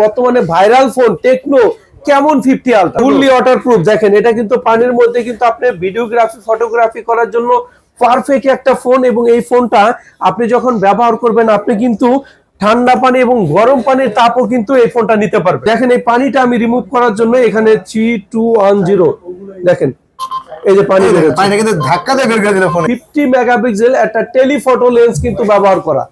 বর্তমানে viral phone techno কেমন 50 ultra fully waterproof. দেখেন এটা কিন্তু পানির মধ্যে কিন্তু আপনি ভিডিওগ্রাফি ফটোগ্রাফি করার জন্য পারফেক্ট একটা ফোন। এবং এই ফোনটা আপনি যখন ব্যবহার করবেন আপনি কিন্তু ঠান্ডা পানি এবং গরম পানির তাপও কিন্তু এই ফোনটা নিতে পারবে। দেখেন এই পানিটা আমি রিমুভ করার জন্য এখানে 3210 দেখেন এই যে পানি পানিটা কিন্তু ধাক্কা দিয়ে বের করে দিল ফোনে। 50 মেগাপিক্সেল একটা টেলিফটো লেন্স কিন্তু ব্যবহার করা।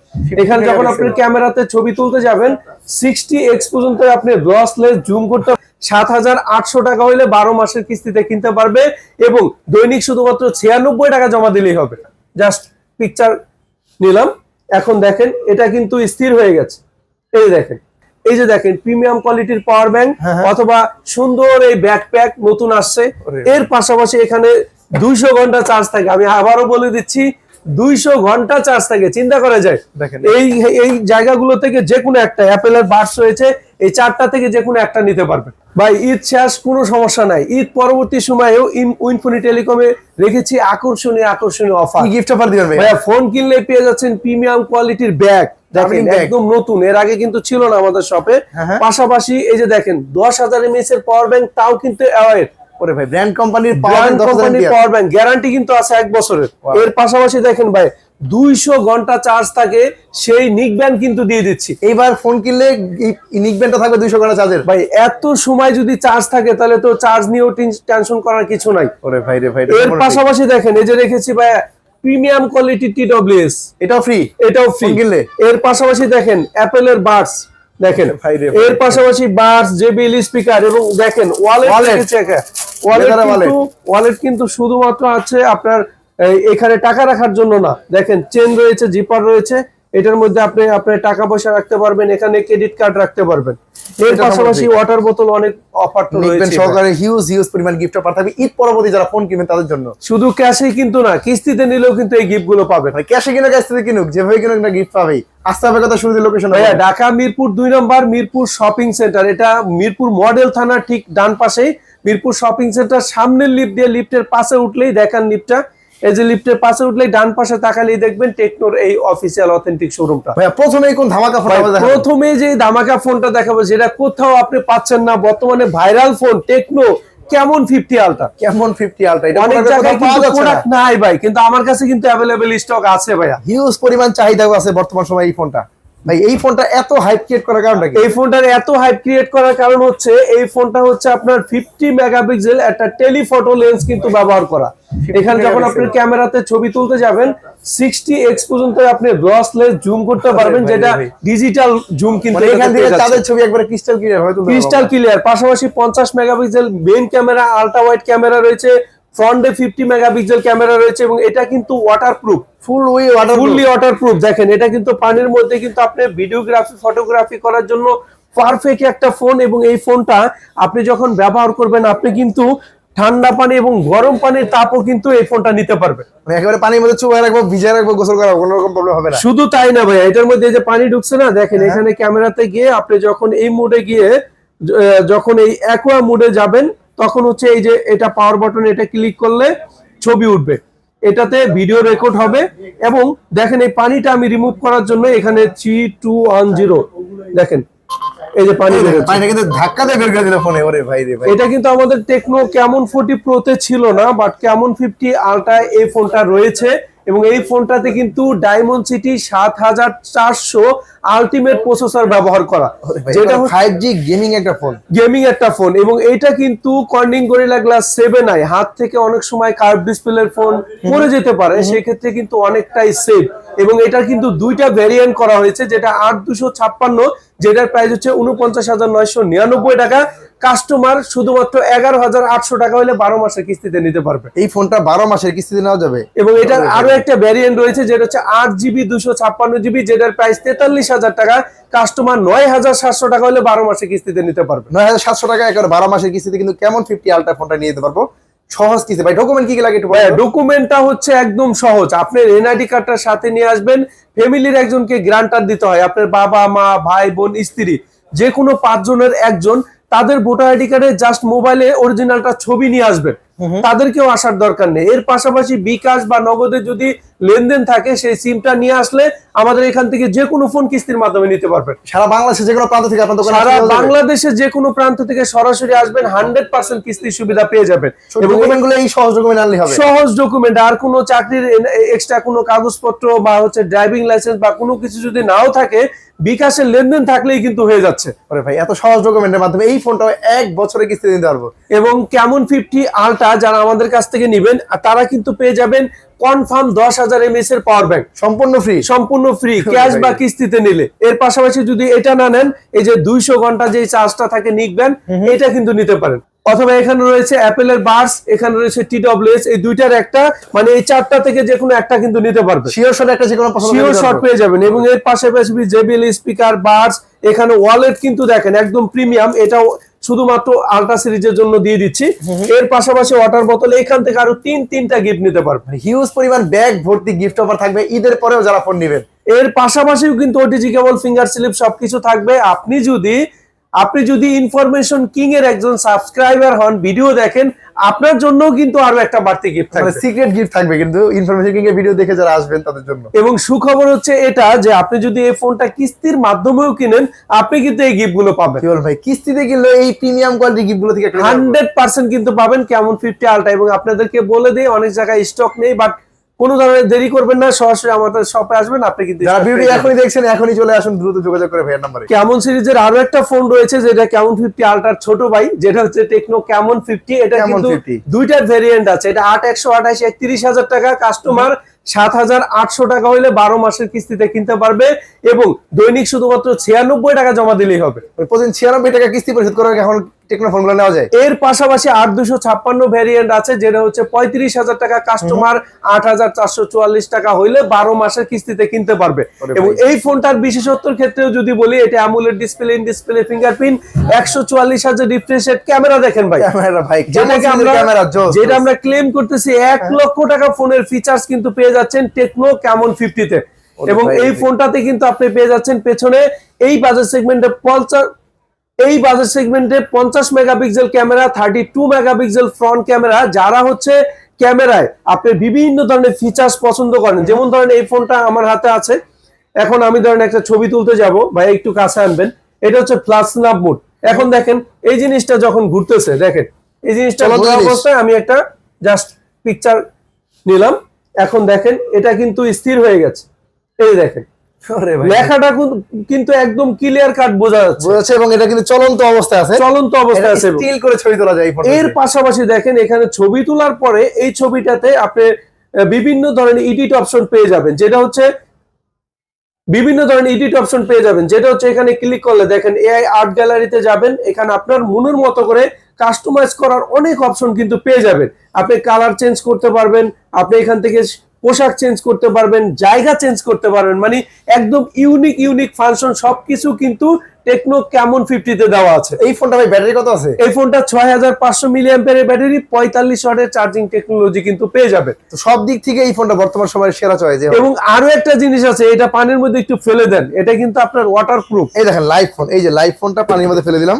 এখানে যখন আপনি ক্যামেরাতে ছবি তুলতে যাবেন 60x পর্যন্ত আপনি গ্লস লেন্স জুম করতে 7800 টাকা হইলে 12 মাসের কিস্তিতে কিনতে পারবে এবং দৈনিক শুধুমাত্র 96 টাকা জমা দিলেই হবে। জাস্ট পিকচার নিলাম। এখন দেখেন এটা কিন্তু স্থির হয়ে গেছে। এই যে দেখেন প্রিমিয়াম কোয়ালিটির পাওয়ার ব্যাংক অথবা সুন্দর এই ব্যাকপ্যাক নতুন আসছে। এর পাশাপাশি এখানে 200 ঘন্টা চার্জ থাকে। আমি আবারও বলে দিচ্ছি 200 ঘন্টা চার্জ থাকে। চিন্তা করা যায় দেখেন এই জায়গাগুলো থেকে যে কোনো একটা অ্যাপেলের বাডস রয়েছে, এই চারটা থেকে যে কোনো একটা নিতে পারবেন। ভাই ঈদ শেষ কোনো সমস্যা নাই। ঈদ পরবর্তী সময়েও উইনফোনি টেলিকমে রেখেছি আকর্ষণীয় অফার। কি গিফট অফার দিবেন ভাই? ভাই ফোন কিনলে পেয়ে যাচ্ছেন প্রিমিয়াম কোয়ালিটির ব্যাগ। দেখেন একদম নতুন, এর আগে কিন্তু ছিল না আমাদের শপে। পাশাপাশি এই যে দেখেন 10,000 mAh এর পাওয়ার ব্যাংক, তাও কিন্তু অ্যাওয়ার। ওরে ভাই ব্র্যান্ড কোম্পানির পাওয়ার ব্যাংক গ্যারান্টি কিন্তু আছে 1 বছরের। এর পাশাপাশি দেখেন ভাই 200 ঘন্টা চার্জ থাকে, সেই নিক ব্যান্ড কিন্তু দিয়ে দিচ্ছি। এইবার ফোন কিনলে নিক ব্যান্ডটা থাকবে 200 ঘন্টা চার্জের। ভাই এত সময় যদি চার্জ থাকে তাহলে তো চার্জ নিয়েও টেনশন করার কিছু নাই। ওরে ভাই রে ভাই। এর পাশাপাশি দেখেন এই যে রেখেছি ভাই প্রিমিয়াম কোয়ালিটি TWS, এটাও ফ্রি কিনলে। এর পাশাপাশি দেখেন অ্যাপেলের বাডস দেখেন। এর পাশাপাশি বাডস JBL স্পিকার এবং দেখেন ওয়ালেট কিন্তু শুধুমাত্র আছে আপনার এখানে টাকা রাখার জন্য না। দেখেন চেন রয়েছে, জিপার রয়েছে, এটার মধ্যে আপনি আপনার টাকা পয়সা রাখতে পারবেন, এখানে ক্রেডিট কার্ড রাখতে পারবেন। এর পাশাপাশি ওয়াটার বোতল অনেক অফার তো রয়েছে সহকারে হিউজ পরিমাণ গিফট অফার থাকবে ঈদ পরবর্তী যারা ফোন কিনবেন তাদের জন্য। শুধু ক্যাশে কিন্তু না, কিস্তিতে নিলেও কিন্তু এই গিফট গুলো পাবেন। ক্যাশে কিনুক কিস্তিতে কিনুক, যেভাবে কিনুক না গিফট পাবেই। আসতে হবে কথা শুরুতে লোকেশন ভাইয়া ঢাকা মিরপুর 2 নম্বর মিরপুর শপিং সেন্টার। এটা মিরপুর মডেল থানার ঠিক ডান পাশেই মিরপুর শপিং সেন্টার। সামনের লিফট দিয়ে লিফটের পাশে উঠলেই দেখেন লিফটটা, এই যে লিফটের পাশে উঠলেই ডান পাশে তাকালেই দেখবেন টেকনোর এই অফিসিয়াল অথেন্টিক শোরুমটা। ভাইয়া প্রথমেই কোন ধামাকা ফোন দেখাবো? প্রথমে যে ধামাকা ফোনটা দেখাবো যেটা কোথাও আপনি পাচ্ছেন না, বর্তমানে ভাইরাল ফোন টেকনো কেমন 50 আলট্রা। কেমন 50 আলট্রা? এটা অনেক জায়গায় কিন্তু প্রোডাক্ট নাই ভাই, কিন্তু আমার কাছে কিন্তু अवेलेबल স্টক আছে ভাইয়া। হিউজ পরিমাণ চাহিদা আছে বর্তমান সময়ে এই ফোনটা। ভাই এই ফোনটা এত হাইপ ক্রিয়েট করার কারণটা কি? এই ফোনটার এত হাইপ ক্রিয়েট করার কারণ হচ্ছে এই ফোনটা হচ্ছে আপনার 50 মেগাপিক্সেল একটা টেলিফটো লেন্স কিন্তু ব্যবহার করা। এখানে যখন আপনি ক্যামেরাতে ছবি তুলতে যাবেন 60x পর্যন্ত আপনি গ্লস লেন্স জুম করতে পারবেন, যেটা ডিজিটাল জুম কিন্তু এখান থেকে তাদের ছবি একবারে ক্রিস্টাল ক্লিয়ার হয়। Crystal clear. পাশাপাশি 50 megapixel main camera, ultra wide camera রয়েছে, ফ্রন্টে 50 মেগাপিক্সেল ক্যামেরা রয়েছে এবং এটা কিন্তু ওয়াটারপ্রুফ, ফুললি ওয়াটারপ্রুফ। দেখেন এটা কিন্তু পানির মধ্যে কিন্তু আপনি ভিডিওগ্রাফি ফটোগ্রাফি করার জন্য পারফেক্ট একটা ফোন। এবং এই ফোনটা আপনি যখন ব্যবহার করবেন আপনি কিন্তু ঠান্ডা পানি এবং গরম পানির তাপও কিন্তু এই ফোনটা নিতে পারবে। একেবারে পানির মধ্যে চুবাই রাখবো, ভিজিয়ে রাখবো, গোসল করাবো, কোনো রকম প্রবলেম হবে না। শুধু তাই না ভাই, এটার মধ্যে যে পানি ঢুকছে না দেখেন, এখানে ক্যামেরাতে গিয়ে আপনি যখন এই মোডে গিয়ে যখন এই অ্যাকোয়া মোডে যাবেন তখন হচ্ছে এই যে এটা পাওয়ার বাটন, এটা ক্লিক করলে ছবি উঠবে, এটাতে ভিডিও রেকর্ড হবে। এবং দেখেন এই পানিটা আমি রিমুভ করার জন্য এখানে 3210 দেখেন এই যে পানিটা কিন্তু ধাক্কা দিয়ে বের করে দিল ফোনে। ওরে ভাই রে ভাই। এটা কিন্তু আমাদের টেকনো ক্যামন 40 প্রোতে ছিল না, বাট ক্যামন 50 আলট্রা এই ফোনটা রয়েছে। এবং এই ফোনটাতে কিন্তু ডায়মন্ডসিটি 7400 আলটিমেট প্রসেসর ব্যবহার করা, যেটা 5G গেমিং একটা ফোন। এবং এটা কিন্তু কর্নিং গরিলা গ্লাস 7i, হাত থেকে অনেক সময় কার্ভ ডিসপ্লের ফোন পড়ে যেতে পারে, সেক্ষেত্রে কিন্তু অনেকটাই সেফ। এবং এটা কিন্তু দুইটা ভ্যারিয়েন্ট করা হয়েছে, যেটা 8256, যেটার প্রাইস হচ্ছে 49,999 টাকা। কাস্টমার শুধুমাত্র 11,800 টাকা হলে 12 মাসের কিস্তিতে নিতে পারবে। এই ফোনটা 12 মাসের কিস্তিতে নেওয়া যাবে। এবং এটার আরো একটা ভ্যারিয়েন্ট রয়েছে যেটা হচ্ছে 8GB 256GB, যেটার প্রাইস 43,000 টাকা। কাস্টমার 9,700 টাকা হলে 12 মাসের কিস্তিতে নিতে পারবে। 9,700 টাকা একেবারে 12 মাসের কিস্তিতে কিন্তু কেমন 50 আলট্রা ফোনটা নিয়ে যেতে পারবো সহজ কিস্তি। ভাই ডকুমেন্ট কি কি লাগে একটু বলুন। ডকুমেন্টটা হচ্ছে একদম সহজ। আপনি এনআইডি কার্ডটার সাথে নিয়ে আসবেন, ফ্যামিলির একজনকে গ্রান্টার দিতে হয়, আপনার বাবা মা ভাই বোন স্ত্রী যে কোনো 5 জনের একজন, তাদের ভোটার আইডি কার্ডে জাস্ট মোবাইলে অরিজিনালটা ছবি নিয়ে আসবেন, তাদেরকেও আসার দরকার নেই। এর পাশাপাশি বিকাশ বা নগদে যদি লেনদেন থাকে সেই সিমটা নিয়ে আসলে আমাদের এখান থেকে যে কোনো ফোন কিস্তির মাধ্যমে নিতে পারবেন। সারা বাংলাদেশে যে কোনো প্রান্ত থেকে আপনার দোকানে সারা বাংলাদেশে যে কোনো প্রান্ত থেকে সরাসরি আসবেন, 100% কিস্তির সুবিধা পেয়ে যাবেন। এবং ডকুমেন্টগুলো এই সহজ ডকুমেন্ট আনলে হবে, সহজ ডকুমেন্ট, আর কোনো চাকরির এক্সট্রা কোনো কাগজপত্র বা হচ্ছে ড্রাইভিং লাইসেন্স বা কোনো কিছু যদি নাও থাকে, বিকাশের লেনদেন থাকলেই কিন্তু হয়ে যাচ্ছে। আরে ভাই এত সহজ ডকুমেন্টের মাধ্যমে এই ফোনটা 1 বছরে কিস্তি দিতে পারবো। এবং Camon 50 আলট্রা যারা আমাদের কাছ থেকে নেবেন তারা কিন্তু পেয়ে যাবেন কনফার্ম 10,000 mAh এর পাওয়ার ব্যাংক, সম্পূর্ণ ফ্রি ক্যাশ বা কিস্তিতে নিলে। এর পাশাপাশি যদি এটা না নেন, এই যে 200 ঘন্টা যে চার্জটা থাকে নিকবেন, এটা কিন্তু নিতে পারেন। অথবা এখানে রয়েছে অ্যাপেলের বার্স, এখানে রয়েছে TWS, এই দুইটার একটা, মানে এই চারটা থেকে যে কোনো একটা কিন্তু নিতে পারবে। শিওর শট একটা যে কোনো পছন্দ শিওর শট পেয়ে যাবেন। এবং এর পাশাপাশি JBL স্পিকার, বার্স, এখানে ওয়ালেট কিন্তু দেখেন একদম প্রিমিয়াম, এটাও শুধুমাত্র আলট্রা সিরিজের জন্য দিয়ে দিচ্ছি। এর পাশাপাশি ওয়াটার বোতল, এখান থেকে আরো তিনটা গিফট নিতে পারবেন। হিউজ পরিমাণ ব্যাগ ভর্তি গিফট অফার থাকবে ঈদের পরেও যারা ফোন নেবেন। এর পাশাপাশিও কিন্তু ওটিজি কেবল, ফিঙ্গার স্লিপ সবকিছু থাকবে। আপনি যদি ইনফরমেশন কিং এর একজন সাবস্ক্রাইবার হন, ভিডিও দেখেন, আপনার জন্য কিন্তু আরো একটা বাড়তি গিফট থাকবে, সিক্রেট গিফট থাকবে কিন্তু ইনফরমেশন কিং এর ভিডিও দেখে যারা আসবেন তাদের জন্য। এবং সুখবর হচ্ছে এটা যে আপনি যদি এই ফোনটা কিস্তির মাধ্যমেও কিনেন, আপনি কিন্তু এই গিফট গুলো পাবেন। কি বল ভাই, কিস্তিতে কিনলে এই প্রিমিয়াম কোয়ালিটি গিফট গুলো থেকে 100% কিন্তু পাবেন Camon 50 আলট্রা। এবং আপনাদেরকে বলে দিই, অনেক জায়গায় স্টক নেই, বাট কোনো ধরনের দেরি করবেন না, সরাসরি আমাদের শপে আসবেন, আপনি কিন্তু যারা ভিডিও এখনই দেখছেন এখনই চলে আসুন, দ্রুত যোগাযোগ করে ভাইয়ের নম্বরে। Camon সিরিজের আরো একটা ফোন রয়েছে যেটা Camon 50 আলট্রার ছোট ভাই, যেটা হচ্ছে টেকনো Camon 50। এটা কিন্তু দুইটার ভেরিয়েন্ট আছে, এটা 8/128 31,000 টাকা, কাস্টমার 7,800 টাকা হইলে 12 মাসের কিস্তিতে কিনতে পারবে। এবং দৈনিক শুধুমাত্র 96 টাকা জমা দিলেই হবে। প্রতিদিন 96 টাকা কিস্তি পরিশোধ করে এখন টেকনো ফোনগুলো নেওয়া যায়। এর পাশাপাশি 8/256 ভেরিয়েন্ট আছে, যেটা হচ্ছে 35,000 টাকা, কাস্টমার 8,444 টাকা হইলে 12 মাসের কিস্তিতে কিনতে পারবে। এবং এই ফোনটার বিশেষত্বের ক্ষেত্রেও যদি বলি, এটা AMOLED display, in display fingerprint, 144 refresh rate, camera দেখেন ভাই, ক্যামেরা ভাই, যেটা আমরা ক্লেম করতেছি 1 লক্ষ টাকা ফোনের ফিচার্স কিন্তু পেয়ে যাচ্ছেন টেকনো Camon 50 তে। এবং এই ফোনটাতে কিন্তু আপনি পেয়ে যাচ্ছেন পেছনে এই বাজেট সেগমেন্টে 50 megapixel camera, 32 megapixel front camera. যারা হচ্ছে ক্যামেরায় আপনি বিভিন্ন ধরনের ফিচার্স পছন্দ করেন, যেমন ধরেন এই ফোনটা আমার হাতে আছে, এখন আমি ধরেন একটা ছবি তুলতে যাব, ভাই একটু কাছে আনবেন, এটা হচ্ছে ফ্ল্যাশ স্ন্যাপ মোড। এখন দেখেন এই জিনিসটা যখন ঘুরতেছে, দেখেন এই জিনিসটা ঘোরা অবস্থায় আমি একটা জাস্ট পিকচার নিলাম, এখন দেখেন এটা কিন্তু স্থির হয়ে গেছে। এই দেখেন লেখাটা কিন্তু একদম ক্লিয়ার কাট বোঝা যাচ্ছে, এবং এটা কিন্তু চলন্ত অবস্থায় আছে, স্টিল করে ছবি তোলা যায়। এর পাশাপাশি দেখেন এখানে ছবি তোলার পরে এই ছবিটাতে আপনি বিভিন্ন ধরনের এডিট অপশন পেয়ে যাবেন, যেটা হচ্ছে এখানে ক্লিক করলে দেখেন এআই আর্ট গ্যালারিতে যাবেন, এখানে আপনার মনের মতো করে কাস্টমাইজ করার অনেক অপশন কিন্তু পেয়ে যাবেন। আপনি কালার চেঞ্জ করতে পারবেন, আপনি এখান থেকে পোশাক চেঞ্জ করতে পারবেন, জায়গা চেঞ্জ করতে পারবেন, মানে একদম ইউনিক ফাংশন সবকিছু কিন্তু টেকনো Camon 50 তে দেওয়া আছে। এই ফোনটা ভাই ব্যাটারি কত আছে? এই ফোনটা 6500 মিলিঅ্যাম্পিয়ারের ব্যাটারি, 45 ওয়াটের চার্জিং টেকনোলজি কিন্তু পেয়ে যাবে। তো সব দিক থেকে এই ফোনটা বর্তমান সময়ের সেরা চয়েস। এবং আরো একটা জিনিস আছে, এটা পানির মধ্যে একটু ফেলে দেন, এটা কিন্তু আপনার ওয়াটারপ্রুফ। এই দেখেন লাইভ ফোন, এই যে লাইভ ফোনটা পানির মধ্যে ফেলে দিলাম,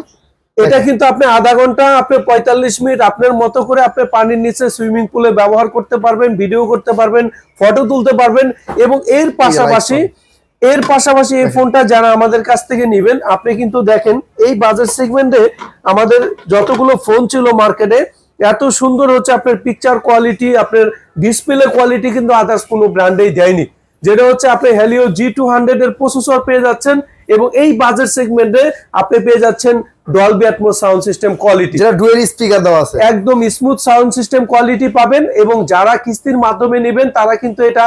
এটা কিন্তু আপনি আধা ঘন্টা, আপনি 45 মিনিট আপনার মতো করে আপনি পানির নিচে সুইমিং পুলে ব্যবহার করতে পারবেন, ভিডিও করতে পারবেন, ফটো তুলতে পারবেন। এবং এর পাশাপাশি এই ফোনটা যারা আমাদের কাছ থেকে নেবেন, আপনি কিন্তু দেখেন এই বাজেট সেগমেন্টে আমাদের যতগুলো ফোন ছিল মার্কেটে, এত সুন্দর হচ্ছে আপনার পিকচার কোয়ালিটি, আপনার ডিসপ্লে কোয়ালিটি কিন্তু আদার্স কোনো ব্র্যান্ডেই দেয়নি। যেটা হচ্ছে আপনি Helio G200 এর প্রসেসর পেয়ে যাচ্ছেন, এবং এই বাজেট সেগমেন্টে আপনি পেয়ে যাচ্ছেন Dolby Atmos sound system quality, যেটা ডুয়াল স্পিকার দেওয়া আছে, একদম স্মুথ সাউন্ড সিস্টেম কোয়ালিটি পাবেন। এবং যারা কিস্তির মাধ্যমে নেবেন তারা কিন্তু এটা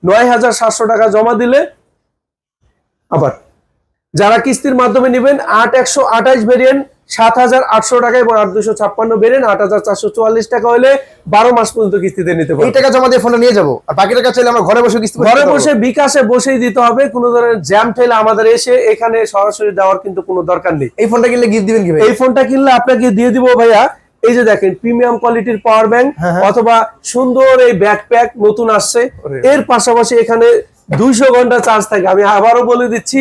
9,700 টাকা জমা দিলে, আবার যারা কিস্তির মাধ্যমে নেবেন 8/128 ভেরিয়েন্ট 7,800 টাকা, এবং 8/256 ভেরিয়েন্ট 8,444 টাকা হলে 12 মাস পর্যন্ত কিস্তিতে নিতে পারবেন। এই টাকা জমা দিয়ে ফোনটা নিয়ে যাবো, আর বাকি টাকা চাইলে আমরা ঘরে বসে কিস্তি ঘরে বসে বিকাশে বসেই দিতে হবে, কোনো ধরনের জ্যাম ঠেলে আমাদের এসে এখানে সরাসরি দেওয়ার কিন্তু কোনো দরকার নেই। এই ফোনটা কিনলে গিফট দিবেন কি ভাই? এই ফোনটা কিনলে আপনাকে দিয়ে দিব ভাইয়া, এই যে দেখেন প্রিমিয়াম কোয়ালিটির পাওয়ার ব্যাংক, অথবা সুন্দর এই ব্যাকপ্যাক নতুন আসছে। এর পাশাপাশি এখানে 200 ঘন্টা চার্জ থাকে। আমি আবারও বলে দিচ্ছি,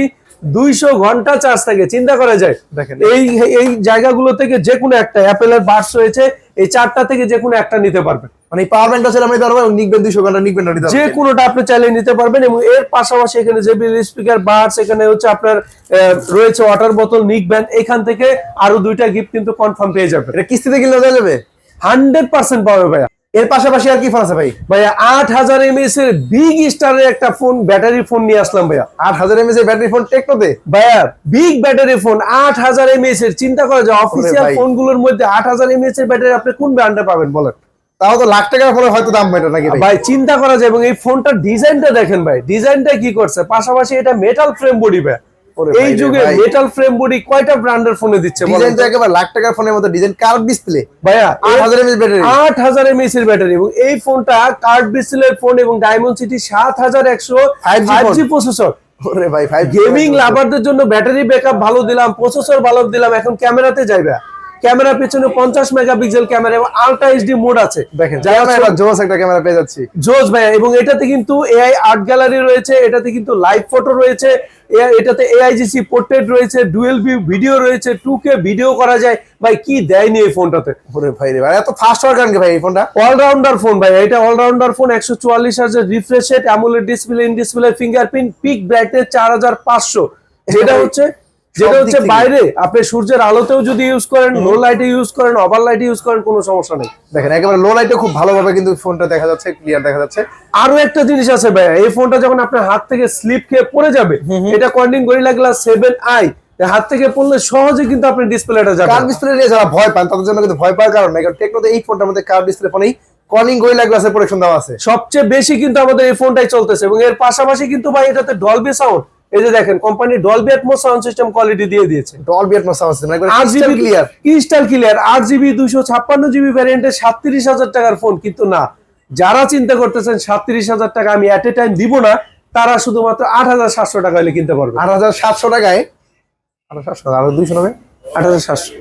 200 ঘন্টা চার্জ থাকে, চিন্তা করা যায়। দেখেন এই এই জায়গাগুলো থেকে যে কোনো একটা অ্যাপেলের বাডস রয়েছে, এই চারটা থেকে যে কোনো একটা নিতে পারবেন। মানে পাওয়ার ব্যাংকটা ছিল আমি ধরবো নিকবেন 200 ঘন্টা নিকবেন নিতে যে কোনোটা আপনি চাইলে নিতে পারবেন। এবং এর পাশাপাশি এখানে জেবিএল স্পিকার, বাডস, এখানে হচ্ছে আপনার রয়েছে ওয়াটার বোতল, নিক ব্যান্ড, এখান থেকে আরো 2টা গিফট কিন্তু কনফার্ম পেয়ে যাবে। এটা কিস্তিতে কিনলে দেওয়া যাবে? 100% পাবে ভাইয়া। এর পাশাপাশি আর কি ফোন আছে ভাই? ভাইয়া 8000 mAh এর বিগ স্টারের একটা ফোন, ব্যাটারি ফোন নিয়ে আসলাম ভাইয়া। 8000 mAh এর ব্যাটারি ফোন টেকনোতে ভাইয়া বিগ ব্যাটারি ফোন 8000 mAh এর। চিন্তা করা যায় অফিসিয়াল ভাই। ফোনগুলোর মধ্যে 8000 mAh এর ব্যাটারি আপনি কোন ব্র্যান্ডে পাবেন বলেন? তাও তো লাখ টাকার ফোনের হয়তো দাম বেটা নাকি ভাই? ভাই চিন্তা করা যায়। এবং এই ফোনটার ডিজাইনটা দেখেন ভাই, ডিজাইনটা কি করছে, পাশাপাশি এটা মেটাল ফ্রেম বডি ভাই। ওরে এই ভাই রে যুগে ভাই। মেটাল ফ্রেম বডি কয়টা ব্র্যান্ডের ফোনে দিচ্ছে বলেন ডিজাইন তো? তো একেবারে লাখ টাকার ফোনের মতো ডিজাইন, কার্ভ ডিসপ্লে, ভাইয়া 8000 mAh ব্যাটারি। 8000 mAh এর ব্যাটারি। এবং এই ফোনটা কার্ভ ডিসপ্লের ফোন এবং ডায়মন্ড সিটি 7100 5G প্রসেসর। ওরে ভাই 5G গেমিং লাভারদের জন্য ব্যাটারি ব্যাকআপ ভালো দিলাম, প্রসেসর ভালো দিলাম। এখন ক্যামেরাতে যাইবে, ক্যামেরা পিছনে 50 মেগাপিক্সেল ক্যামেরা এবং আলট্রা এইচডি মোড আছে। দেখেন যারা ক্যামেরা জোস একটা ক্যামেরা পেয়ে যাচ্ছি। জোস ভাই। এবং এটাতে কিন্তু এআই আর্ট গ্যালারি রয়েছে, এটাতে কিন্তু লাইভ ফটো রয়েছে, এটাতে এআইজিসি পোর্ট্রেট রয়েছে, ডুয়েল ভিউ ভিডিও রয়েছে, 2K ভিডিও করা যায়। ভাই কি দেয়নি এই ফোনটাতে? ওরে ভাই রে ভাই, এত ফাস্ট ওয়ার্ক আনকে ভাই এই ফোনটা? অলরাউন্ডার ফোন ভাই, এটা অলরাউন্ডার ফোন। 144 হার্জের refresh rate, AMOLED display, in display fingerprint, peak brightness 4500। যেটা হচ্ছে বাইরে আপনি সূর্যের আলোতেও যদি ইউজ করেন, লো লাইটে ইউজ করেন, ওভার লাইটে ইউজ করেন, কোনো সমস্যা নেই। দেখেন একেবারে লো লাইটে খুব ভালোভাবে কিন্তু ফোনটা দেখা যাচ্ছে, ক্লিয়ার দেখা যাচ্ছে। আরো একটা জিনিস আছে ভাইয়া, এই ফোনটা যখন আপনার হাত থেকে স্লিপ খেয়ে পড়ে যাবে, এটা কর্নিং গরিলা গ্লাস 7i, হাত থেকে পড়লে সহজে কিন্তু আপনি ডিসপ্লেটা যাবে। কার্ভ ডিসপ্লে নিয়ে যারা ভয় পান তাদের জন্য কিন্তু ভয় পাওয়ার কারণ নাই, কারণ টেকনোতে এই ফোনটার মধ্যে কার্ভ ডিসপ্লে ফোনেই কর্নিং গরিলা গ্লাসের প্রোটেকশন দেওয়া আছে। সবচেয়ে বেশি কিন্তু আমাদের এই ফোনটাই চলতেছে। এবং এর পাশাপাশি কিন্তু ভাই এটাতে ডলবি সাউন্ড, এই যে দেখেন company Dolby Atmos sound system quality দিয়ে দিয়েছে। ডলবি অ্যাটমস সাউন্ড সিস্টেম একবার RGB clear, crystal clear. 8GB 256GB ভ্যারিয়েন্টের 37,000 টাকার ফোন। কিন্তু না, যারা চিন্তা করতেছেন 37,000 টাকা আমি এট এ টাইম দিব না, তারা শুধুমাত্র 8,700 টাকা হলে কিনতে পারবে। 8,700 টাকায়, 8,700 আর 200 হবে 8,700।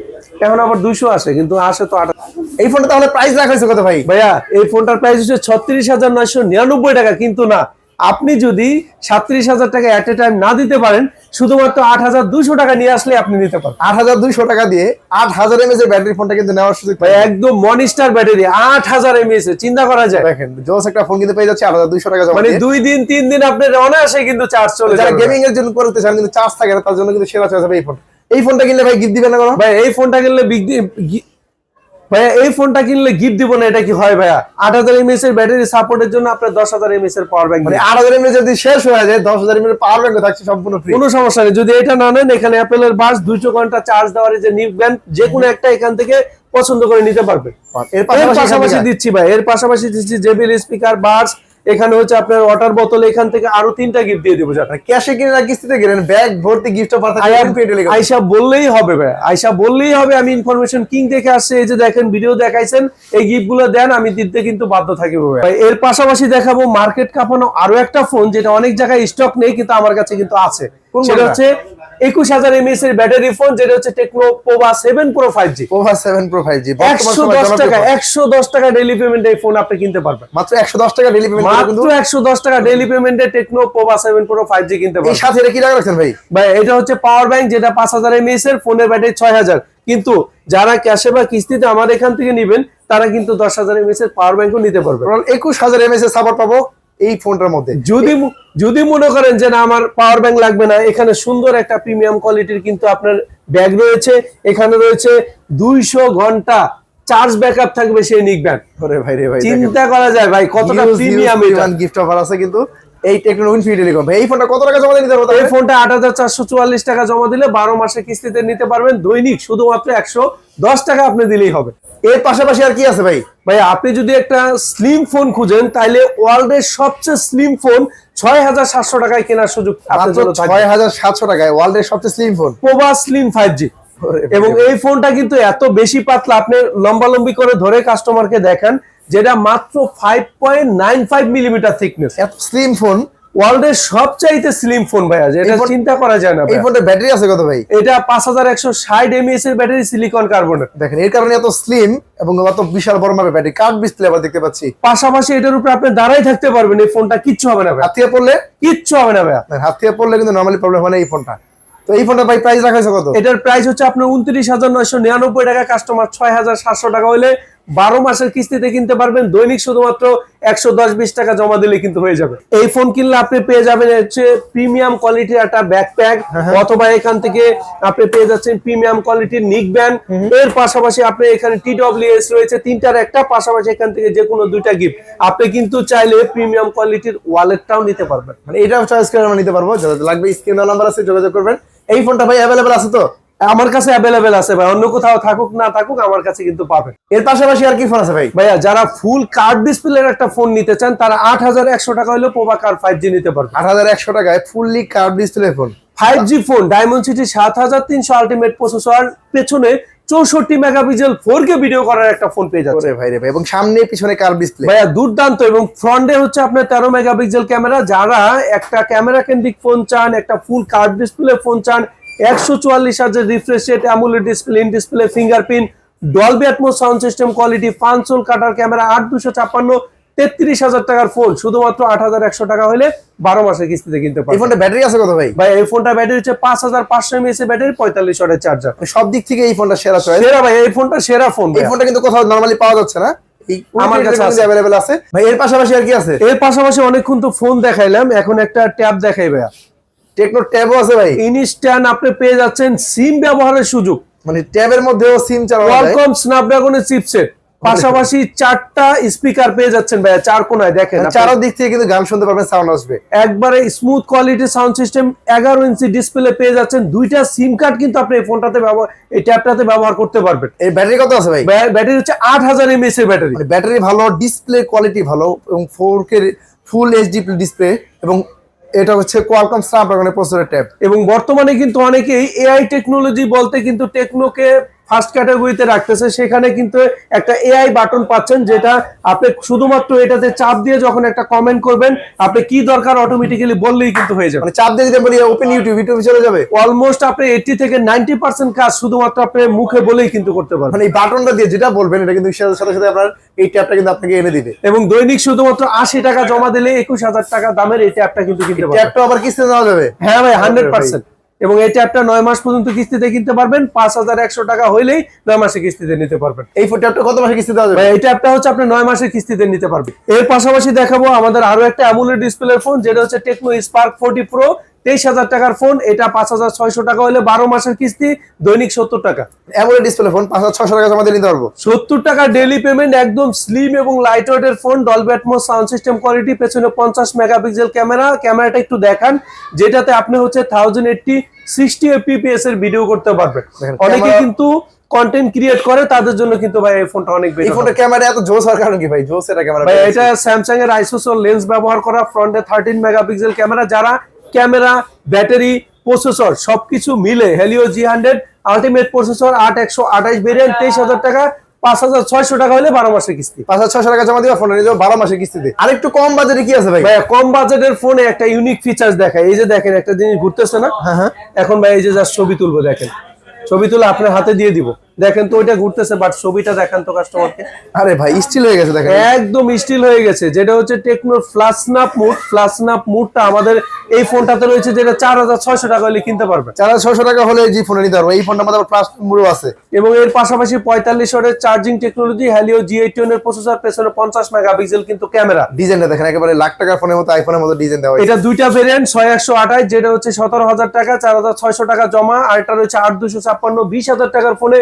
এখন আবার 200 আসে, কিন্তু আসে তো 8। এই ফোনটা তাহলে প্রাইস রাখা হয়েছে কত ভাই? ভাইয়া এই ফোনটার প্রাইস হচ্ছে 36,999 টাকা। কিন্তু না, আপনি যদি 37,000 টাকা এট এ টাইম না দিতে পারেন, শুধুমাত্র 8,200 টাকা নিয়ে আসলে আপনি নিতে পারবেন। 8,200 টাকা দিয়ে 8000 mAh এর ব্যাটারি ফোনটা কিন্তু নেওয়ার সুযোগ ভাই পাই। একদম মনিস্টার ব্যাটারি 8000 mAh, চিন্তা করা যায়। দেখেন জোস একটা ফোন কিন্তু পেয়ে যাচ্ছে 8,200 টাকা জমা মানে দিয়ে। 2 দিন 3 দিন আপনার অনায়াসে কিন্তু চার্জ চলে যারা যাবে। গেমিং এর জন্য করতে চান কিন্তু চার্জ থাকে না, তার জন্য কিন্তু সেরা চয়েস হবে এই ফোন। এই ফোনটা কিনলে ভাই গিফট দিবেন না কোনো? ভাই এই ফোনটা কিনলে ভাইয়া এই ফোনটা কিনলে গিফট দিব না, এটা কি হয় ভাইয়া? 8000 mAh এর ব্যাটারি সাপোর্টের জন্য আপনার 10,000 mAh এর পাওয়ার ব্যাংক, মানে 8,000 mAh যদি শেষ হয়ে যায় 10,000 mAh পাওয়ার ব্যাংক থাকছে সম্পূর্ণ ফ্রি। কোনো সমস্যা নেই। যদি এটা না নেন, এখানে অ্যাপেলের বাস 200 ঘন্টা চার্জ দেওয়ার যে নিক ব্যান্ড, যে কোনো একটা এখান থেকে পছন্দ করে নিতে পারবেন। এর এর পাশাপাশি দিচ্ছি ভাই, এর পাশাপাশি দিচ্ছি জেবিএল স্পিকার, বাস, এখানে হচ্ছে আপনার ওয়াটার বোতল, এখান থেকে আরো 3টা গিফট দিয়ে দেবো। যারা ক্যাশে কিনে না কিস্তিতে কিনেন, ব্যাগ ভর্তি গিফট অফার থাকে। আয়শা বললেই হবে ভাই, আয়শা বললেই হবে আমি ইনফরমেশন কিং দেখে আসছে। এই যে দেখেন ভিডিও দেখাইছেন, এই গিফট গুলো দেন, আমি দিতে কিন্তু বাধ্য থাকিব ভাই। এর পাশাপাশি দেখাবো মার্কেট কাঁপানো আরো একটা ফোন, যেটা অনেক জায়গায় স্টক নেই কিন্তু আমার কাছে কিন্তু আছে। সেটা হচ্ছে 21,000 mAh এর ব্যাটারি ফোন, যেটা হচ্ছে techno Pova 7 Pro 5G। Pova 7 Pro 5G 110 টাকা ডেইলি পেমেন্টে এই ফোন আপনি কিনতে পারবেন। মাত্র 110 টাকা ডেইলি পেমেন্ট, মাত্র 110 টাকা ডেইলি পেমেন্টে টেকনো পোভা 7 Pro 5G কিনতে এই পারবেন। সাথে এটা কি রাখছেন ভাই? ভাই এটা হচ্ছে পাওয়ার ব্যাংক, যেটা 5,000 mAh এর, ফোনের ব্যাটারি 6,000। কিন্তু যারা ক্যাশে বা কিস্তিতে আমার এখান থেকে নেবেন, তারা কিন্তু 10,000 mAh এর পাওয়ার ব্যাংকও নিতে পারবে। 21,000 mAh এর সাপোর্ট পাবো এই ফোনটার মধ্যে। যদি মনে করেন যে না আমার পাওয়ার ব্যাংক লাগবে না, এখানে সুন্দর একটা প্রিমিয়াম কোয়ালিটির কিন্তু আপনার ব্যাগ রয়েছে। এখানে রয়েছে 200 ঘন্টা চার্জ ব্যাকআপ থাকবে সেই নিক ব্যান্ড। ওরে ভাই রে ভাই, চিন্তা করা যায় ভাই কতটা প্রিমিয়াম। এটা গিফট অফার আছে কিন্তু এই টেকনো ইনফিনিটি টেলিকম। এই ফোনটা কত টাকা জমা দিতে হবে? এই ফোনটা 8,444 টাকা জমা দিলে 12 মাসে কিস্তিতে নিতে পারবেন। দৈনিক শুধুমাত্র 110 টাকা আপনি দিলেই হবে। এর পাশাপাশি আর কি আছে ভাই? ভাই আপনি যদি একটা স্লিম ফোন খুঁজেন, তাইলে ওয়ার্ল্ডের সবচেয়ে স্লিম ফোন 6,700 টাকায় কেনার সুযোগ আপনার জন্য থাকবে। 6,700 টাকায় ওয়ার্ল্ডের সবচেয়ে slim phone Pova slim 5G। এবং এই ফোনটা কিন্তু এত বেশি পাতলা, আপনি লম্বালম্বি করে ধরে কাস্টমারকে দেখান, যেটা মাত্র 5.95 মিলিমিটার থিকনেস। এত স্লিম ফোন, ওয়ার্ল্ডের সবচাইতে স্লিম ফোন ভাইয়া, যেটা চিন্তা করা যায় না। এই ফোনটার ব্যাটারি আছে কত ভাই? এটা 5160 mAh এর ব্যাটারি, সিলিকন কার্বনের। দেখেন এর কারণে এত স্লিম এবং এত বিশাল বড় মাপের ব্যাটারি, কার্ভ ডিসপ্লে আবার দেখতে পাচ্ছি। পাশাপাশি এটার উপরে আপনি দাঁড়াই থাকতে পারবেন, এই ফোনটা কিচ্ছু হবে না ভাই, হাত থেকে পড়লে কিচ্ছু হবে না ভাইয়া। হাত থেকে পড়লে কিন্তু নরমালি প্রবলেম হয় না এই ফোনটা। তো এই ফোনটা ভাই প্রাইস রাখা হয়েছে কত? এটার প্রাইস হচ্ছে আপনার 29,999 টাকা, কাস্টমার 6,700 টাকা হলে 12 মাসের কিস্তিতে কিনতে পারবেন। দৈনিক শুধুমাত্র 110-20 টাকা জমা দিলে কিন্তু হয়ে যাবে। এই ফোন কিনলে আপনি পেয়ে যাবেন হচ্ছে প্রিমিয়াম কোয়ালিটির একটা ব্যাকপ্যাক, অথবা এখান থেকে আপনি পেয়ে যাচ্ছেন প্রিমিয়াম কোয়ালিটির নিক ব্যান্ড। এর পাশাপাশি আপনি এখানে TWS রয়েছে 3টার একটা, পাশাপাশি এখান থেকে যে কোনো 2টা গিফট। আপনি কিন্তু চাইলে প্রিমিয়াম কোয়ালিটির ওয়ালেটটাও নিতে পারবেন, মানে এটাও চয়েস করে আমরা নিতে পারবো। যাদের লাগবে স্ক্রিনে নাম্বার আছে, যোগাযোগ করবেন। এই ফোনটা ভাই অ্যাভেলেবল আছে তো? আমার কাছে অ্যাভেলেবেল আছে ভাই, অন্য কোথাও থাকুক না থাকুক আমার কাছে কিন্তু পাবেন। এর পাশাপাশি আর কি ফোন আছে ভাই? ভাইয়া যারা ফুল কার্ড ডিসপ্লের একটা ফোন নিতে চান তারা 8,100 টাকা হলে পোভাকার 5G নিতে পারবে। 8,100 টাকায় fully curve display phone, 5G phone, diamond city 7300 ultimate processor, পেছনে 64 মেগাপিক্সেল 4K ভিডিও করার একটা ফোন পেয়ে যাচ্ছে। ওরে ভাই রে ভাই, এবং সামনে পিছনে কার্ভ ডিসপ্লে ভাইয়া দুর্দান্ত। এবং ফ্রন্টে হচ্ছে আপনার 13 মেগাপিক্সেল ক্যামেরা। যারা একটা ক্যামেরা কেন্দ্রিক ফোন চান, একটা ফুল কার্ভ ডিসপ্লে ফোন চান, 144 হার্জের refresh rate, AMOLED display, in display fingerprint, Dolby Atmos sound system quality, ফানসোল কাটার ক্যামেরা, 8,256, 33,000 টাকার ফোন শুধুমাত্র 8,100 টাকা হলে 12 মাসের কিস্তিতে কিনতে এই পারবেন। ফোনটা ব্যাটারি আছে কত ভাই? ভাই এই ফোনটা ব্যাটারি হচ্ছে 5,500 mAh এর ব্যাটারি, 45 ওয়াটের চার্জার। সব দিক থেকে এই ফোনটা সেরা চয়েস। সেরা ভাই, এই ফোনটা সেরা ফোন। এই ফোনটা কিন্তু কোথাও নরমালি পাওয়া যাচ্ছে না, আমার কাছে অ্যাভেলেবল আছে ভাই। এর পাশাপাশি আর কি আছে? এর পাশাপাশি অনেকক্ষণ তো ফোন দেখাইলাম, এখন একটা ট্যাব দেখাই ভাইয়া। টেকনো ট্যাবও আছে ভাই। ইনস্ট্যান্ট আপনি পেয়ে যাচ্ছেন সিম ব্যবহারের সুযোগ, মানে ট্যাবের মধ্যেও সিম চালানো যায়। কোয়ালকম স্ন্যাপড্রাগনের চিপসেট, পাশাপাশি 4টা স্পিকার পেয়ে যাচ্ছেন ভাইয়া, 4 কোণায় দেখেন। চারো দিক থেকে কিন্তু গান শুনতে পারবেন, সাউন্ড আসবে। একবারে স্মুথ কোয়ালিটির সাউন্ড সিস্টেম, 11 ইঞ্চি ডিসপ্লে পেয়ে যাচ্ছেন। 2টা সিম কার্ড কিন্তু আপনি এই ফোনটাতে ব্যবহার, এই ট্যাবটাতে ব্যবহার করতে পারবেন। এর ব্যাটারি কত আছে ভাই? ব্যাটারি হচ্ছে 8,000 mAh এর ব্যাটারি। মানে ব্যাটারি ভালো, ডিসপ্লে কোয়ালিটি ভালো, এবং 4K ফুল HD ডিসপ্লে, এবং এটা হচ্ছে কোয়ালকম স্ন্যাপড্রাগনের প্রসেসরের ট্যাব। এবং বর্তমানে কিন্তু অনেকেই এআই টেকনোলজি বলতে কিন্তু টেকনোকে ফার্স্ট ক্যাটাগরিতে রাখতেছে। সেখানে কিন্তু একটা এআই বাটন পাচ্ছেন, যেটা আপনি শুধুমাত্র এটাতে চাপ দিয়ে যখন একটা কমেন্ট করবেন, আপনি কি দরকার অটোমেটিক্যালি বললেই কিন্তু হয়ে যাবে। মানে চাপ দিয়ে দিতে বলি ওপেন ইউটিউবে চলে যাবে। অলমোস্ট আপনি 80 থেকে 90% কাজ শুধুমাত্র আপনি মুখে বলেই কিন্তু করতে পারবেন। মানে এই বাটনটা দিয়ে যেটা বলবেন এটা কিন্তু সাথে সাথে আপনার এই ট্যাবটা কিন্তু আপনাকে এনে দিবে। এবং দৈনিক শুধুমাত্র 80 টাকা জমা দিলে 21,000 টাকা দামের এই ট্যাবটা কিন্তু কিনতে পারবেন। ট্যাবটা আবার কিস্তিতে নেওয়া যাবে? হ্যাঁ ভাই, 100%। এবং এই ট্যাবটা 9 মাস পর্যন্ত কিস্তিতে কিনতে পারবেন। 5,100 টাকা হইলেই 9 মাসে কিস্তিতে নিতে পারবেন। এই ট্যাবটা কত মাসে কিস্তি দেওয়া যাবে? এই ট্যাবটা হচ্ছে আপনি 9 মাসের কিস্তিতে নিতে পারবেন। এর পাশাপাশি দেখাবো আমাদের আরো একটা অ্যামোলেড ডিসপ্লের ফোন, যেটা হচ্ছে টেকনো স্পার্ক 40 প্রো, 23,000 টাকার ফোন। এটা 5,600 টাকা হলে 12 মাসের কিস্তি, দৈনিক 70 টাকা। অ্যামোলেড ডিসপ্লে ফোন 5,600 টাকা জমা দিয়ে নিতে পারবো। 70 টাকা ডেইলি পেমেন্ট, একদম স্লিম এবং লাইট ওয়েটের phone, Dolby Atmos sound system quality, পেছনে 50 মেগাপিক্সেল ক্যামেরা। ক্যামেরাটা একটু দেখান, যেটাতে আপনি হচ্ছে 1080 60 fps এর ভিডিও করতে পারবেন। অনেকে কিন্তু কন্টেন্ট ক্রিয়েট করে, তাদের জন্য কিন্তু ভাই এই ফোনটা অনেক বেটার। এই ফোনটা ক্যামেরা এত জোস হওয়ার কারণ কি ভাই? জোস এটা ক্যামেরা ভাই, এটা স্যামসাং এর আইসোসেল লেন্স ব্যবহার করা, ফ্রন্টে 13 মেগাপিক্সেল ক্যামেরা। যারা ক্যামেরা, ব্যাটারি, প্রসেসর সবকিছু মিলে Helio G100 ultimate processor 8128 variant, 23,000 টাকা, 5,600 টাকা হলে 12 মাসের কিস্তি। 5,600 টাকা জমা দিয়ে ফোন নিয়ে যাবো 12 মাসের কিস্তিতে। আর একটু কম বাজেটে কি আছে ভাই? ভাই কম বাজেটের ফোনে একটা ইউনিক ফিচার্স দেখায়। এই যে দেখেন, একটা জিনিস ঘুরতেছে না? হ্যাঁ। এখন ভাই এই যে জাস্ট ছবি তুলবো, দেখেন ছবি তুলে আপনার হাতে দিয়ে দিব, দেখেন তো ওইটা ঘুরতেছে, বাট ছবিটা দেখান তো কাস্টমারকে। আরে ভাই স্টিল হয়ে গেছে দেখেন, একদম স্টিল হয়ে গেছে। যেটা হচ্ছে Tecno flash snap mode. Flash snap মুডটা আমাদের এই ফোনটাতে রয়েছে, যেটা 4,600 টাকা হলে কিনতে পারবেন। 4,600 টাকা হলে এই ফোনে নিতে পারবো। এই ফোনটা মধ্যে প্লাস মুড়ো আছে, এবং এর পাশাপাশি 45 ওয়াটের চার্জিং টেকনোলজি, হেলিও G81 এর প্রসেসর, পেছনে 50 মেগাপিক্সেল কিন্তু ক্যামেরা। ডিজাইনটা দেখেন একেবারে লাখ টাকার ফোনের মতো, আইফোনের মতো ডিজাইন দেওয়া হয়েছে। এটা 2টা ভেরিয়েন্ট, 6128, যেটা হচ্ছে 17,000 টাকা, 4,600 টাকা জমা। আর এটা রয়েছে 8,256, 20,000 টাকার ফোনে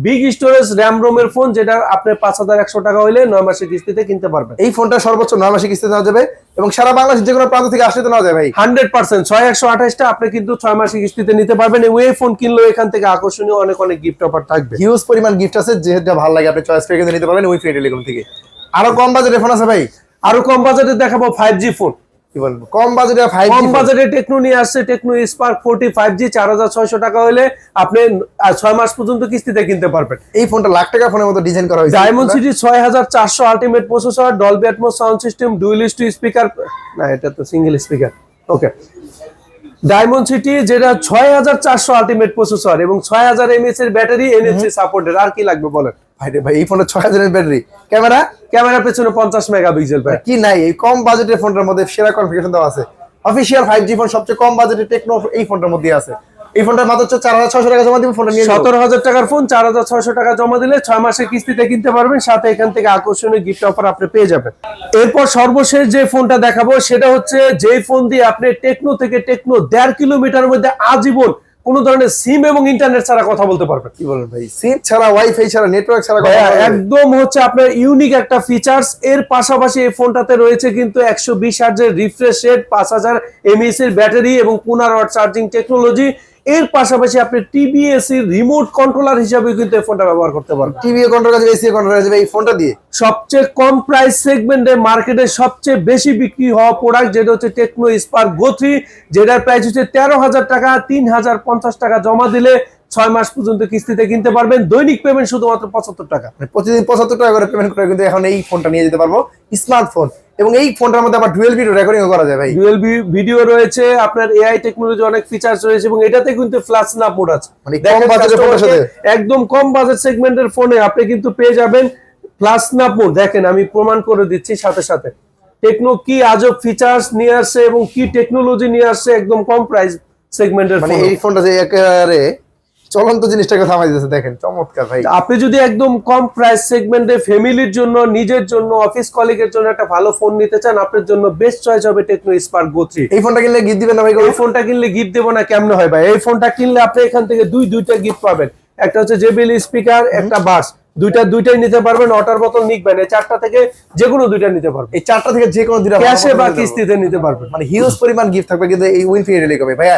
বিগ স্টোরেজ র্যাম রোমের ফোন, যেটা আপনি 5,100 টাকা হইলে 9 মাসের কিস্তিতে কিনতে পারবেন। এই ফোনটা সর্বোচ্চ 9 মাসে কিস্তি নেওয়া যাবে, এবং সারা বাংলাদেশের যে কোনো প্রান্ত থেকে আসলে তো নেওয়া যায় ভাই। 100% 6128টা আপনি কিন্তু 6 মাসের কিস্তিতে নিতে পারবেন। এবং এই ফোন কিনলেও এখান থেকে আকর্ষণীয় অনেক অনেক গিফট অফার থাকবে। হিউজ পরিমাণ গিফট আছে, যেটা ভালো লাগে আপনি চয়েস করে কিন্তু নিতে পারবেন উইথ টেলিকম থেকে। আরো কম বাজেটের ফোন আছে ভাই? আরো কম বাজেটে দেখাবো 5G ফোন। কি বলবো, কম বাজেটে 5G কম বাজেটে টেকনো নিয়ে আসছে টেকনো স্পার্ক 40 5G, 4,600 টাকা হলে আপনি 6 মাস পর্যন্ত কিস্তিতে কিনতে পারবেন। এই ফোনটা লাখ টাকা ফোনের মতো ডিজাইন করা হয়েছে। Diamond city 6400 ultimate processor, Dolby Atmos sound system, dual stereo speaker, না এটা তো সিঙ্গেল স্পিকার। ওকে, ডায়মন্ড সিটি যেটা 6400 আলটিমেট প্রসেসর এবং 6000 mAh এর ব্যাটারি, NFC সাপোর্টেড। আর কি লাগবে বলেন? ভাই এই ফোনটা 6000 এর ব্যাটারি, ক্যামেরা পেছনে 50 মেগাপিক্সেল। ভাই কি নাই এই কম বাজেটের ফোনটার মধ্যে সেরা কনফিগারেশন দেওয়া আছে। অফিশিয়াল 5G ফোন সবচেয়ে কম বাজেটে টেকনো এই ফোনটার মধ্যে আছে। এই ফোনটা মাত্র 4600 টাকা জমা দিবেন, ফোনটা নিয়ে যাবেন। 17,000 টাকার ফোন 4,600 টাকা জমা দিলে 6 মাসের কিস্তিতে কিনতে পারবেন, সাথে এখান থেকে আকর্ষণীয় গিফট অফার আপনি পেয়ে যাবেন। এরপর সর্বশেষ যে ফোনটা দেখাবো সেটা হচ্ছে যেই ফোন দিয়ে আপনি টেকনো থেকে টেকনো 1.5 কিলোমিটার মধ্যে আজীবন কোনো ধরনের সিম এবং ইন্টারনেট ছাড়া কথা বলতে পারবেন। কি বলেন ভাই, সিম ছাড়া, ওয়াইফাই ছাড়া, নেটওয়ার্ক ছাড়া কথা ভাইয়া, বলা যাবে? একদম হচ্ছে আপনার ইউনিক একটা ফিচার্স। এর পাশাপাশি এই ফোনটাতে রয়েছে কিন্তু 120 হার্জের রিফ্রেশ রেট, 5000 mAh এর ব্যাটারি এবং 15 ওয়াট চার্জিং টেকনোলজি। এর পাশাপাশি আপনি টিবিএসি রিমোট কন্ট্রোলার হিসাবে কিন্তু এই ফোনটা ব্যবহার করতে পারবেন। টিভি কন্ট্রোল করা যাবে, এসি কন্ট্রোল করা যাবে এই ফোনটা দিয়ে। সবচেয়ে কম প্রাইস সেগমেন্টে মার্কেটে সবচেয়ে বেশি বিক্রি হওয়া প্রোডাক্ট যেটা হচ্ছে টেকনো স্পার্ক গো 3, যেটার প্রাইস হচ্ছে 13,000 টাকা। 3,050 টাকা জমা দিলে 6 মাস পর্যন্ত কিস্তিতে কিনতে পারবেন। দৈনিক পেমেন্ট শুধুমাত্র 75 টাকা। মানে প্রতিদিন 75 টাকা করে পেমেন্ট করে কিন্তু এখন এই ফোনটা নিয়ে যেতে পারবো, স্মার্টফোন। এবং এই ফোনটার মধ্যে আবার ডুয়েল ভিডিও রেকর্ডিং করা যায় ভাই। ডুয়েল ভিডিও রয়েছে, আপনার এআই টেকনোলজি অনেক ফিচার্স রয়েছে এবং এটাতে কিন্তু ফ্ল্যাশ স্ন্যাপ মোড আছে। মানে কম বাজেটের ফোনের সাথে একদম কম বাজেট সেগমেন্টের ফোনে আপনি কিন্তু পেয়ে যাবেন ফ্ল্যাশ স্ন্যাপ মোড। দেখেন আমি প্রমাণ করে দিচ্ছি সাথে সাথে টেকনো কি আজব ফিচার্স নিয়ে আসছে এবং কি টেকনোলজি নিয়ে আসছে একদম কম প্রাইস সেগমেন্টের মানে ফোনে। এই ফোনটা যে একেবারে চলন্ত জিনিসটাকে থামাই দিয়েছে, দেখেন চমৎকার ভাই। আপনি যদি একদম কম প্রাইস সেগমেন্টে ফ্যামিলির জন্য, নিজের জন্য, অফিস কলিগের জন্য একটা ভালো ফোন নিতে চান, আপনার জন্য বেস্ট চয়েস হবে টেকনো স্পার্ক গো 3। এই ফোনটা কিনলে গিফট দিবেন না ভাই? এই ফোনটা কিনলে গিফট দেবো না কেমনে হয় ভাই? এই ফোনটা কিনলে আপনি এখান থেকে দুইটা গিফট পাবেন। একটা হচ্ছে জেবিএল স্পিকার, একটা বাস। দুইটাই নিতে পারবেন। ওয়াটার বোতল নিবেন, এই 4টা থেকে যে কোনো 2টা নিতে পারবেন। এই 4টা থেকে যে কোনো দুইটা ক্যাশে বা কিস্তিতে নিতে পারবেন। মানে হিউজ পরিমাণ গিফট থাকবে কিন্তু এই উইনফিনিটি লেগে। ভাইয়া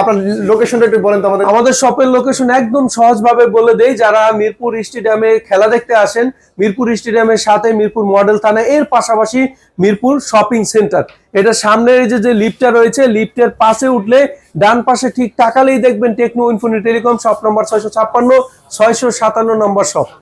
আপনার লোকেশনটা একটু বলেন তো আমাদের। আমাদের শপের লোকেশন একদম সহজভাবে বলে দেই, যারা মিরপুর স্টেডিয়ামে খেলা দেখতে আসেন, মিরপুর স্টেডিয়ামের সাথে মিরপুর মডেল থানা, এর পাশাপাশি মিরপুর শপিং সেন্টার। এটা সামনে এই যে লিফটটা রয়েছে, লিফটের পাশে উঠলে ডান পাশে ঠিক তাকালেই দেখবেন Tecno infinity telecom, shop number 656, 657 number shop.